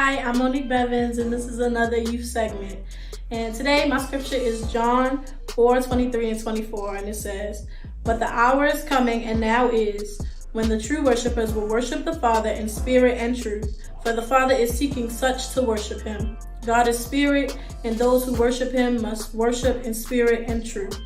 Hi, I'm Moniq Bevans, and this is another youth segment. And today my scripture is John 4:23 and 24, and it says, "But the hour is coming, and now is, when the true worshipers will worship the Father in spirit and truth, for the Father is seeking such to worship him. God is spirit, and those who worship him must worship in spirit and truth."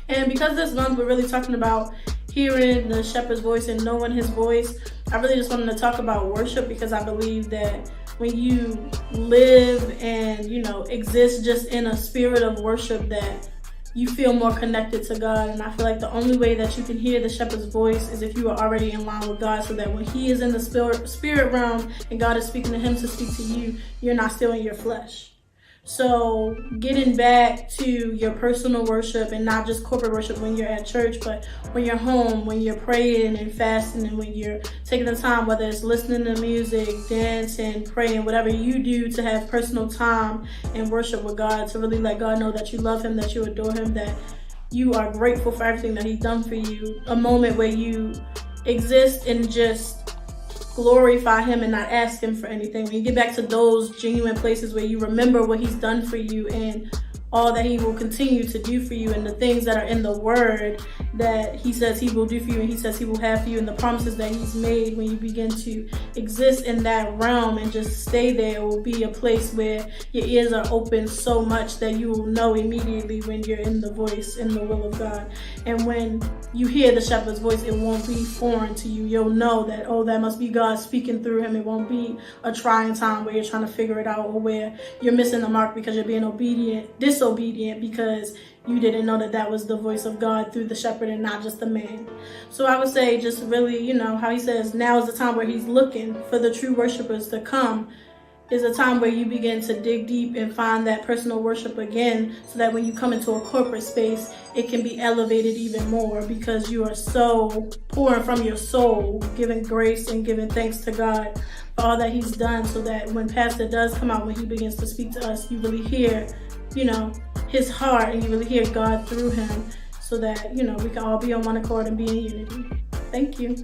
And because this month we're really talking about hearing the shepherd's voice and knowing his voice, I really just wanted to talk about worship, because I believe that when you live and, exist just in a spirit of worship, that you feel more connected to God. And I feel like the only way that you can hear the shepherd's voice is if you are already in line with God, so that when he is in the spirit realm and God is speaking to him to speak to you, you're not still in your flesh. So getting back to your personal worship, and not just corporate worship when you're at church, but when you're home, when you're praying and fasting, and when you're taking the time, whether it's listening to music, dancing, praying, whatever you do to have personal time and worship with God, to really let God know that you love him, that you adore him, that you are grateful for everything that he's done for you. A moment where you exist and just glorify him and not ask him for anything. When you get back to those genuine places where you remember what he's done for you and all that he will continue to do for you, and the things that are in the word that he says he will do for you and he says he will have for you, and the promises that he's made, when you begin to exist in that realm and just stay there, it will be a place where your ears are open so much that you will know immediately when you're in the voice and the will of God. And when you hear the shepherd's voice, it won't be foreign to you. You'll know that, oh, that must be God speaking through him. It won't be a trying time where you're trying to figure it out, or where you're missing the mark because you're being disobedient because you didn't know that that was the voice of God through the shepherd and not just the man. So I would say just really, how he says now is the time where he's looking for the true worshipers to come, is a time where you begin to dig deep and find that personal worship again, so that when you come into a corporate space, it can be elevated even more, because you are so pouring from your soul, giving grace and giving thanks to God for all that he's done, so that when Pastor does come out, when he begins to speak to us, you really hear, his heart, and you really hear God through him, so that, we can all be on one accord and be in unity. Thank you.